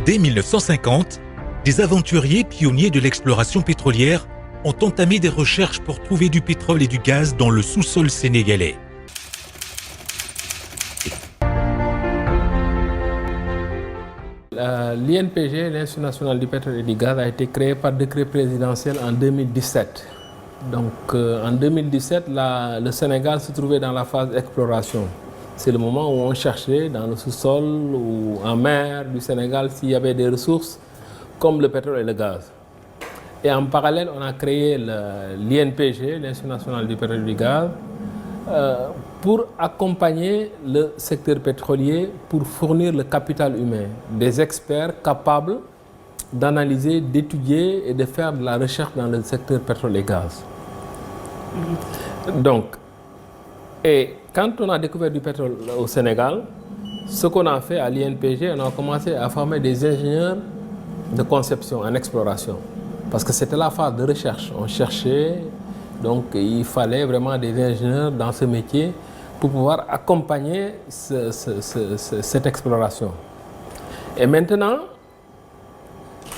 Dès 1950, des aventuriers pionniers de l'exploration pétrolière ont entamé des recherches pour trouver du pétrole et du gaz dans le sous-sol sénégalais. L'INPG, l'Institut national du pétrole et du gaz, a été créé par décret présidentiel en 2017. Donc en 2017, le Sénégal se trouvait dans la phase d'exploration. C'est le moment où on cherchait dans le sous-sol ou en mer du Sénégal s'il y avait des ressources comme le pétrole et le gaz. Et en parallèle, on a créé l'INPG, l'Institut national du pétrole et du gaz, pour accompagner le secteur pétrolier, pour fournir le capital humain, des experts capables d'analyser, d'étudier et de faire de la recherche dans le secteur pétrole et gaz. Donc, et quand on a découvert du pétrole au Sénégal, ce qu'on a fait à l'INPG, on a commencé à former des ingénieurs de conception en exploration. Parce que c'était la phase de recherche. On cherchait, donc il fallait vraiment des ingénieurs dans ce métier pour pouvoir accompagner cette exploration. Et maintenant,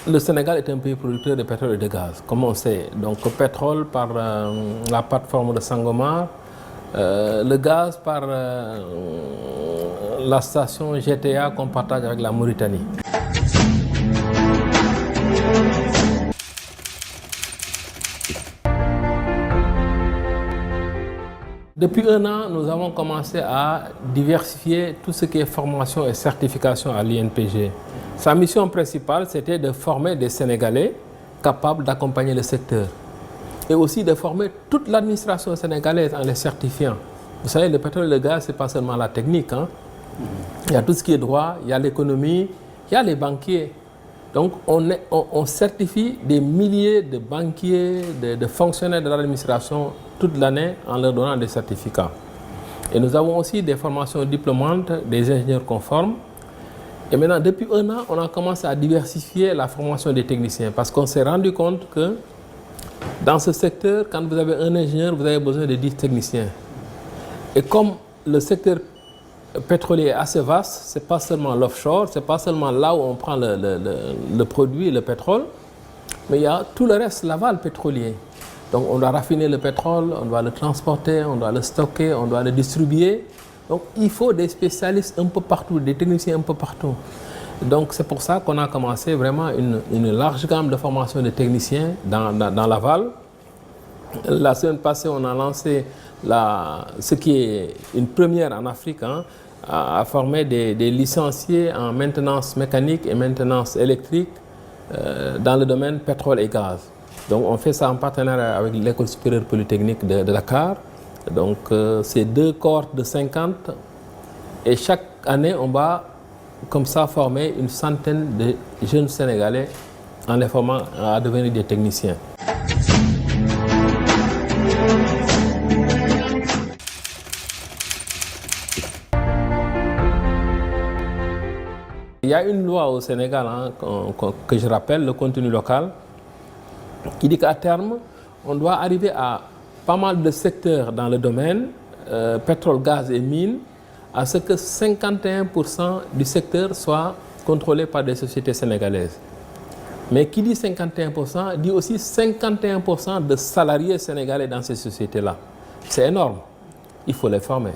le Sénégal est un pays producteur de pétrole et de gaz, comme on sait. Donc le pétrole par la plateforme de Sangomar, le gaz par la station GTA qu'on partage avec la Mauritanie. Depuis un an, nous avons commencé à diversifier tout ce qui est formation et certification à l'INPG. Sa mission principale, c'était de former des Sénégalais capables d'accompagner le secteur. Et aussi de former toute l'administration sénégalaise en les certifiant. Vous savez, le pétrole et le gaz, ce n'est pas seulement la technique. Il y a tout ce qui est droit, il y a l'économie, il y a les banquiers. Donc on certifie des milliers de banquiers, de fonctionnaires de l'administration toute l'année en leur donnant des certificats. Et nous avons aussi des formations diplômantes, des ingénieurs conformes. Et maintenant, depuis un an, on a commencé à diversifier la formation des techniciens parce qu'on s'est rendu compte que dans ce secteur, quand vous avez un ingénieur, vous avez besoin de 10 techniciens. Et comme le secteur pétrolier est assez vaste, ce n'est pas seulement l'offshore, ce n'est pas seulement là où on prend le produit, le pétrole, mais il y a tout le reste, l'aval pétrolier. Donc on doit raffiner le pétrole, on doit le transporter, on doit le stocker, on doit le distribuer. Donc il faut des spécialistes un peu partout, des techniciens un peu partout. Donc c'est pour ça qu'on a commencé vraiment une large gamme de formation de techniciens dans l'aval. La semaine passée, on a lancé ce qui est une première en Afrique, à former des licenciés en maintenance mécanique et maintenance électrique dans le domaine pétrole et gaz. Donc on fait ça en partenariat avec l'École supérieure polytechnique de Dakar. Donc c'est 2 cohortes de 50 et chaque année on va comme ça former une centaine de jeunes Sénégalais en les formant à devenir des techniciens. Il y a une loi au Sénégal que je rappelle, le contenu local, qui dit qu'à terme, on doit arriver à pas mal de secteurs dans le domaine, pétrole, gaz et mines, à ce que 51% du secteur soit contrôlé par des sociétés sénégalaises. Mais qui dit 51% dit aussi 51% de salariés sénégalais dans ces sociétés-là. C'est énorme. Il faut les former.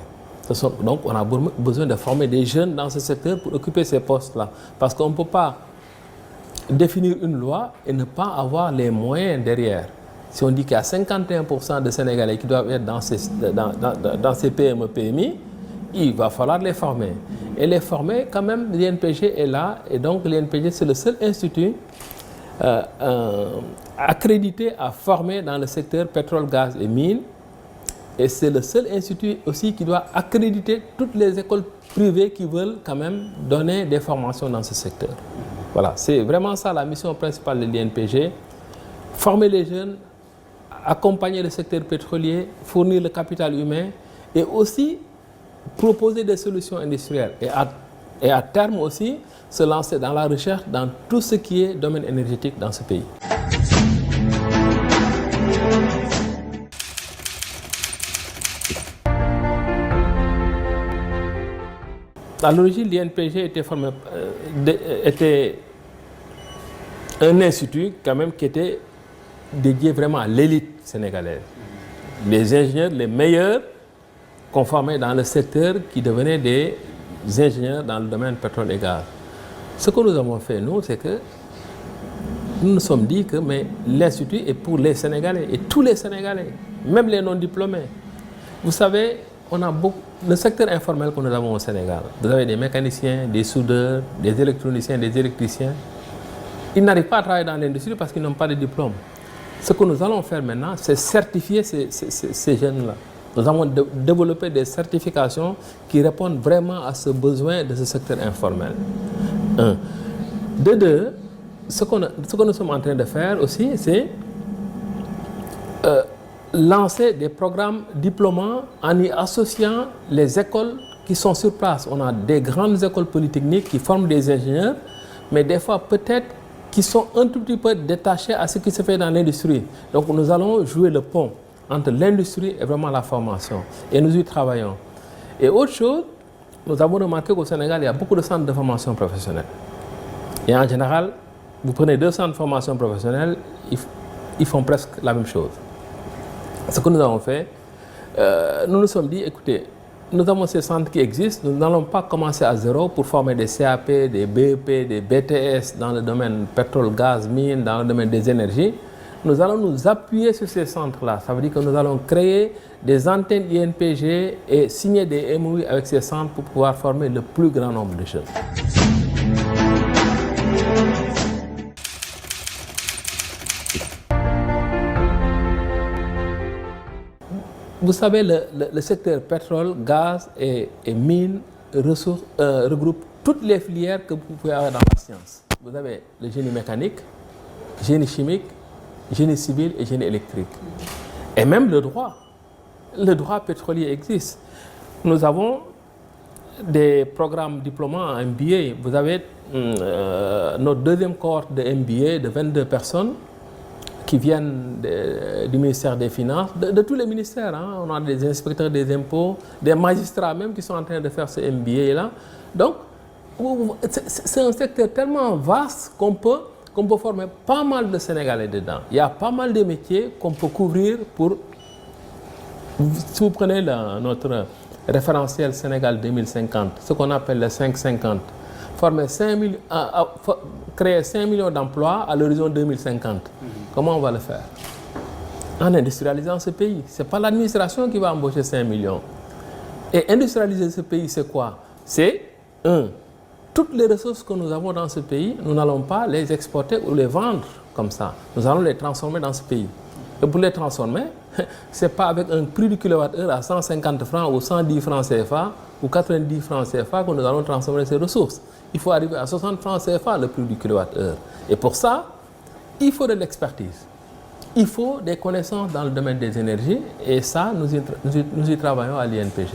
Donc on a besoin de former des jeunes dans ce secteur pour occuper ces postes-là. Parce qu'on ne peut pas définir une loi et ne pas avoir les moyens derrière. Si on dit qu'il y a 51% de Sénégalais qui doivent être dans ces PME, PMI, il va falloir les former. Et les former, quand même, l'INPG est là. Et donc l'INPG, c'est le seul institut accrédité à former dans le secteur pétrole, gaz et mines. Et c'est le seul institut aussi qui doit accréditer toutes les écoles privées qui veulent quand même donner des formations dans ce secteur. Voilà, c'est vraiment ça la mission principale de l'INPG. Former les jeunes, accompagner le secteur pétrolier, fournir le capital humain et aussi proposer des solutions industrielles. Et à terme aussi, se lancer dans la recherche dans tout ce qui est domaine énergétique dans ce pays. À l'origine, l'INPG était un institut quand même qui était dédié vraiment à l'élite sénégalaise. Les ingénieurs les meilleurs qu'on formait dans le secteur qui devenaient des ingénieurs dans le domaine pétrole et gaz. Ce que nous avons fait, nous, c'est que nous nous sommes dit que l'Institut est pour les Sénégalais, et tous les Sénégalais, même les non-diplômés. Vous savez, on a le secteur informel que nous avons au Sénégal. Vous avez des mécaniciens, des soudeurs, des électroniciens, des électriciens. Ils n'arrivent pas à travailler dans l'industrie parce qu'ils n'ont pas de diplôme. Ce que nous allons faire maintenant, c'est certifier ces jeunes-là. Nous avons développé des certifications qui répondent vraiment à ce besoin de ce secteur informel. Un. De deux, ce que nous sommes en train de faire aussi, c'est lancer des programmes diplômants en y associant les écoles qui sont sur place. On a des grandes écoles polytechniques qui forment des ingénieurs, mais des fois peut-être qui sont un tout petit peu détachés à ce qui se fait dans l'industrie. Donc nous allons jouer le pont entre l'industrie et vraiment la formation. Et nous y travaillons. Et autre chose, nous avons remarqué qu'au Sénégal, il y a beaucoup de centres de formation professionnelle. Et en général, vous prenez 2 centres de formation professionnelle, ils font presque la même chose. Ce que nous avons fait, nous nous sommes dit, écoutez, nous avons ces centres qui existent, nous n'allons pas commencer à zéro pour former des CAP, des BEP, des BTS dans le domaine pétrole, gaz, mine, dans le domaine des énergies. Nous allons nous appuyer sur ces centres-là. Ça veut dire que nous allons créer des antennes INPG et signer des MOU avec ces centres pour pouvoir former le plus grand nombre de jeunes. Vous savez, le secteur pétrole, gaz et mines ressources, regroupe toutes les filières que vous pouvez avoir dans la science. Vous avez le génie mécanique, génie chimique, génie civil et génie électrique. Et même le droit. Le droit pétrolier existe. Nous avons des programmes diplômants en MBA. Vous avez notre deuxième cohorte de MBA de 22 personnes qui viennent du ministère des Finances, de tous les ministères. Hein. On a des inspecteurs des impôts, des magistrats même qui sont en train de faire ce MBA-là. Donc, c'est un secteur tellement vaste qu'on peut former pas mal de Sénégalais dedans. Il y a pas mal de métiers qu'on peut couvrir pour... Si vous prenez notre référentiel Sénégal 2050, ce qu'on appelle le 550, créer 5 millions d'emplois à l'horizon 2050. Comment on va le faire? En industrialisant ce pays. Ce n'est pas l'administration qui va embaucher 5 millions. Et industrialiser ce pays, c'est quoi? C'est, toutes les ressources que nous avons dans ce pays, nous n'allons pas les exporter ou les vendre comme ça. Nous allons les transformer dans ce pays. Et pour les transformer, ce n'est pas avec un prix du kilowattheure à 150 francs ou 110 francs CFA ou 90 francs CFA que nous allons transformer ces ressources. Il faut arriver à 60 francs CFA le prix du kilowattheure. Et pour ça, il faut de l'expertise. Il faut des connaissances dans le domaine des énergies et ça, nous y travaillons à l'INPG.